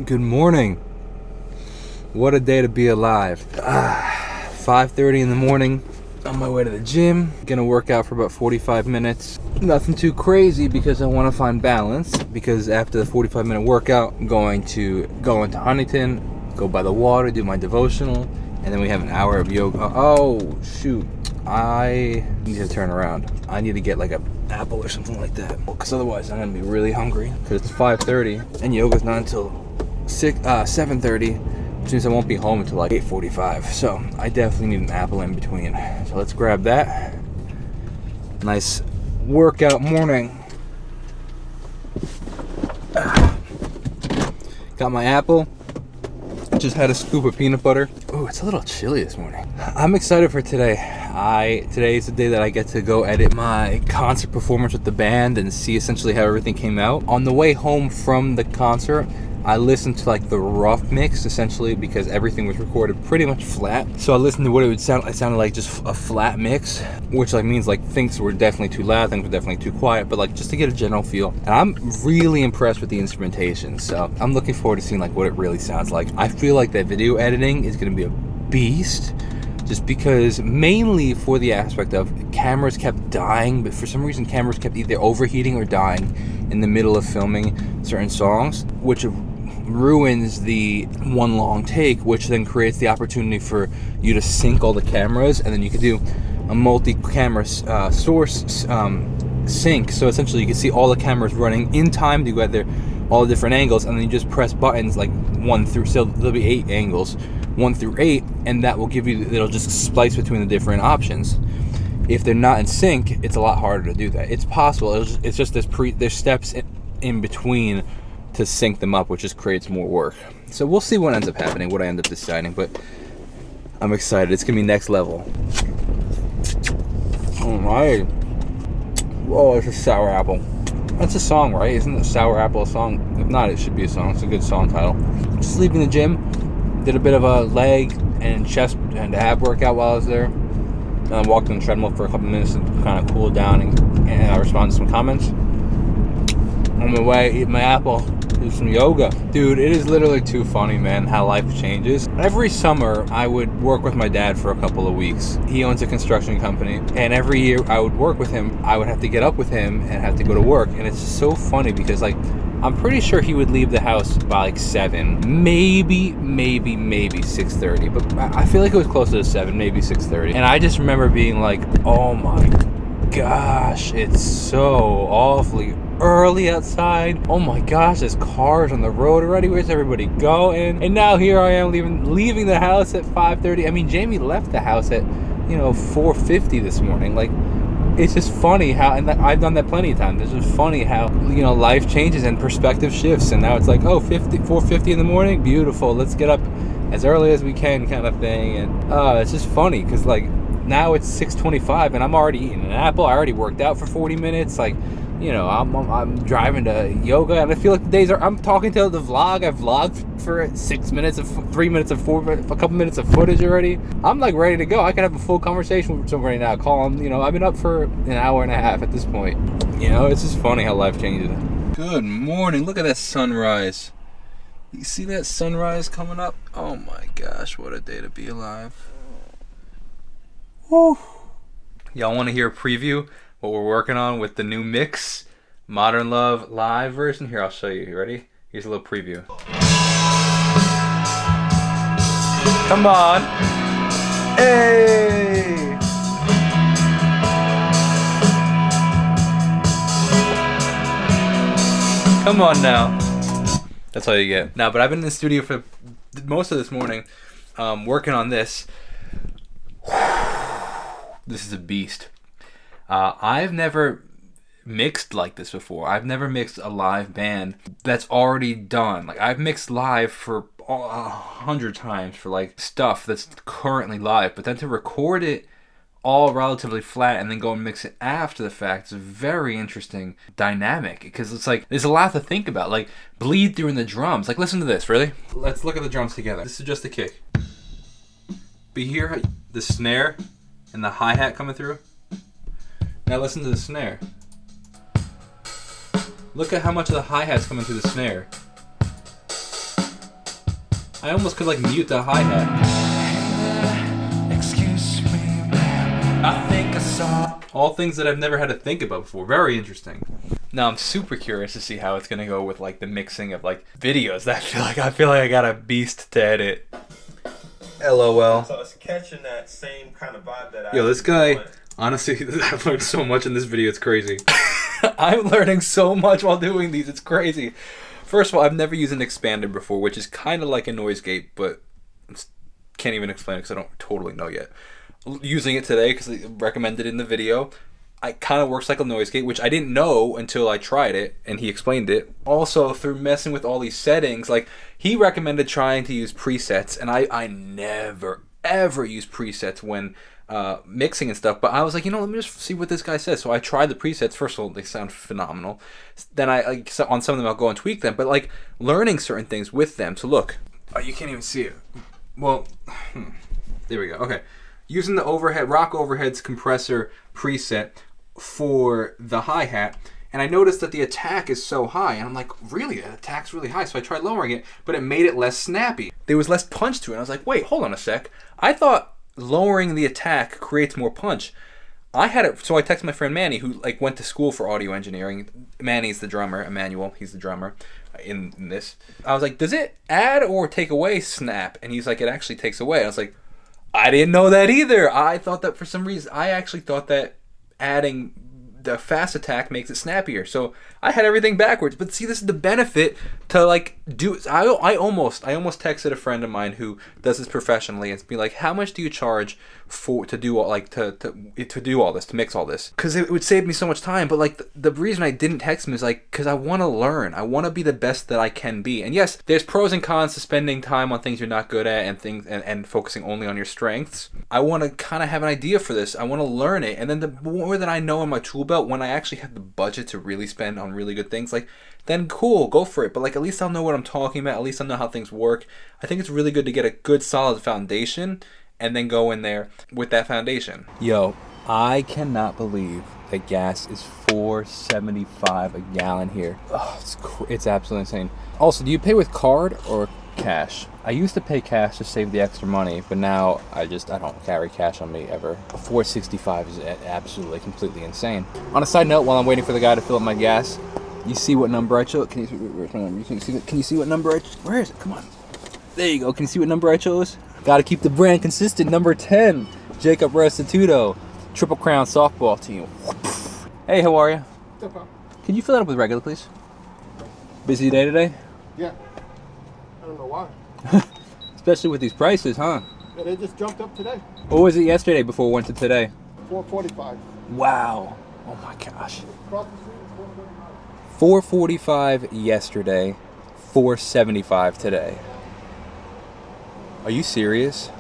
Good morning. What a day to be alive. 5:30 in the morning. On my way to the gym. Gonna work out for about 45 minutes. Nothing too crazy because I want to find balance. Because after the 45-minute workout, I'm going to go into Huntington, go by the water, do my devotional, and then we have an hour of yoga. Oh, shoot. I need to turn around. I need to get like an apple or something like that. Because otherwise I'm going to be really hungry. Because it's 5:30 and yoga's not until 7:30. Which means I won't be home until like 8:45. So I definitely need an apple in between. So let's grab that. Nice workout morning. Got my apple. Just had a scoop of peanut butter. Oh, it's a little chilly this morning. I'm excited for today. Today is the day that I get to go edit my concert performance with the band and see essentially how everything came out. On the way home from the concert, I listened to like the rough mix essentially because everything was recorded pretty much flat. So I listened to what it would sound. It sounded like just a flat mix, which like means like things were definitely too loud, things were definitely too quiet, but like just to get a general feel. And I'm really impressed with the instrumentation. So I'm looking forward to seeing like what it really sounds like. I feel like that video editing is going to be a beast. Just because mainly for the aspect of cameras kept dying, but for some reason cameras kept either overheating or dying in the middle of filming certain songs, which ruins the one long take, which then creates the opportunity for you to sync all the cameras, and then you could do a multi-camera source sync. So essentially you can see all the cameras running in time together, all the different angles, and then you just press buttons like 1 through, so there'll be 8 angles, 1 through 8, and that will give you, it'll just splice between the different options. If they're not in sync, it's a lot harder to do that. It's possible, it's just there's steps in between to sync them up, which just creates more work. So we'll see what ends up happening, what I end up deciding, but I'm excited. It's gonna be next level. All right. Whoa, it's a sour apple. That's a song, right? Isn't the sour apple a song? If not, it should be a song. It's a good song title. Just leaving the gym. Did a bit of a leg and chest and ab workout while I was there. And I walked on the treadmill for a couple minutes to kind of cool down and I responded to some comments. On my way, eat my apple, do some yoga. Dude, it is literally too funny, man, how life changes. Every summer, I would work with my dad for a couple of weeks. He owns a construction company, and every year I would work with him. I would have to get up with him and have to go to work, and it's so funny because, like, I'm pretty sure he would leave the house by, like, 7. Maybe 6:30, but I feel like it was closer to 7, maybe 6:30. And I just remember being like, oh my gosh, it's so awfully early outside. Oh my gosh, there's cars on the road already. Where's everybody going? And now here I am leaving the house at 5:30. I mean, Jamie left the house at 4:50 this morning. Like, it's just funny how, and I've done that plenty of times. It's just funny how life changes and perspective shifts, and now it's like, 4:50 in the morning, beautiful. Let's get up as early as we can, kind of thing. And it's just funny because like now it's 6:25 and I'm already eating an apple. I already worked out for 40 minutes. Like, I'm driving to yoga, and I feel like the days are. I'm talking to the vlog. I vlogged for 6 minutes, 3 minutes, a couple minutes of footage already. I'm like ready to go. I can have a full conversation with someone right now. Call them. I've been up for an hour and a half at this point. It's just funny how life changes. Good morning. Look at that sunrise. You see that sunrise coming up? Oh my gosh, what a day to be alive. Woo. Y'all want to hear a preview? What we're working on with the new mix, Modern Love live version. Here, I'll show you. You ready? Here's a little preview. Come on. Hey! Come on now. That's all you get. Now, but I've been in the studio for most of this morning working on this. This is a beast. I've never mixed like this before. I've never mixed a live band that's already done. Like, I've mixed live for 100 times for like stuff that's currently live, but then to record it all relatively flat and then go and mix it after the fact is a very interesting dynamic, because it's like there's a lot to think about. Like, bleed through in the drums. Like, listen to this. Really? Let's look at the drums together. This is just the kick. But you hear the snare and the hi-hat coming through? Now listen to the snare. Look at how much of the hi-hat's coming through the snare. I almost could like mute the hi-hat. Excuse me, ma'am. I think I saw all things that I've never had to think about before. Very interesting. Now I'm super curious to see how it's gonna go with like the mixing of like videos. I feel like I got a beast to edit. LOL. So it's catching that same kind of vibe that Yo, this guy, honestly, I've learned so much in this video. It's crazy. I'm learning so much while doing these. It's crazy. First of all, I've never used an expander before, which is kind of like a noise gate, but can't even explain it because I don't totally know yet. Using it today because I recommended it in the video. It kind of works like a noise gate, which I didn't know until I tried it and he explained it. Also, through messing with all these settings, like he recommended trying to use presets, and I never ever use presets when mixing and stuff. But I was like, let me just see what this guy says. So I tried the presets. First of all, they sound phenomenal. Then on some of them I'll go and tweak them. But like learning certain things with them. So look, you can't even see it. Well, there we go. Okay, using the rock overheads compressor preset for the hi-hat, and I noticed that the attack is so high, and I'm like, really? The attack's really high? So I tried lowering it, but it made it less snappy. There was less punch to it, and I was like, wait, hold on a sec. I thought lowering the attack creates more punch. I had it, so I texted my friend Manny, who like went to school for audio engineering. Manny's the drummer, Emmanuel, he's the drummer in this. I was like, does it add or take away snap? And he's like, it actually takes away. I was like, I didn't know that either. I thought that for some reason, I actually thought that adding the fast attack makes it snappier. So I had everything backwards. But see, this is the benefit to like do. I almost texted a friend of mine who does this professionally and be like, how much do you charge to do all to do all this, to mix all this? Because it would save me so much time. But like the reason I didn't text him is like because I want to learn. I want to be the best that I can be. And yes, there's pros and cons to spending time on things you're not good at and things and focusing only on your strengths. I want to kind of have an idea for this. I want to learn it. And then the more that I know in my tool belt, when I actually have the budget to really spend on really good things, like then cool, go for it. But like at least I'll know what I'm talking about. At least I'll know how things work. I think it's really good to get a good solid foundation and then go in there with that foundation. Yo, I cannot believe that gas is $4.75 a gallon here. Oh, it's absolutely insane. Also, do you pay with card or cash? I used to pay cash to save the extra money, but now I don't carry cash on me ever. $4.65 is absolutely completely insane. On a side note, while I'm waiting for the guy to fill up my gas, you see what number I chose? Can you see what number where is it? Come on. There you go. Can you see what number I chose? Got to keep the brand consistent. Number 10, Jacob Restituto, Triple Crown softball team. Hey, how are you? No problem. Can you fill that up with regular, please? Busy day today? Yeah. I don't know why. Especially with these prices, huh? Yeah, they just jumped up today. What was it yesterday before it went to today? $4.45. Wow. Oh my gosh. Across the street, $4.45 yesterday, $4.75 today. Are you serious?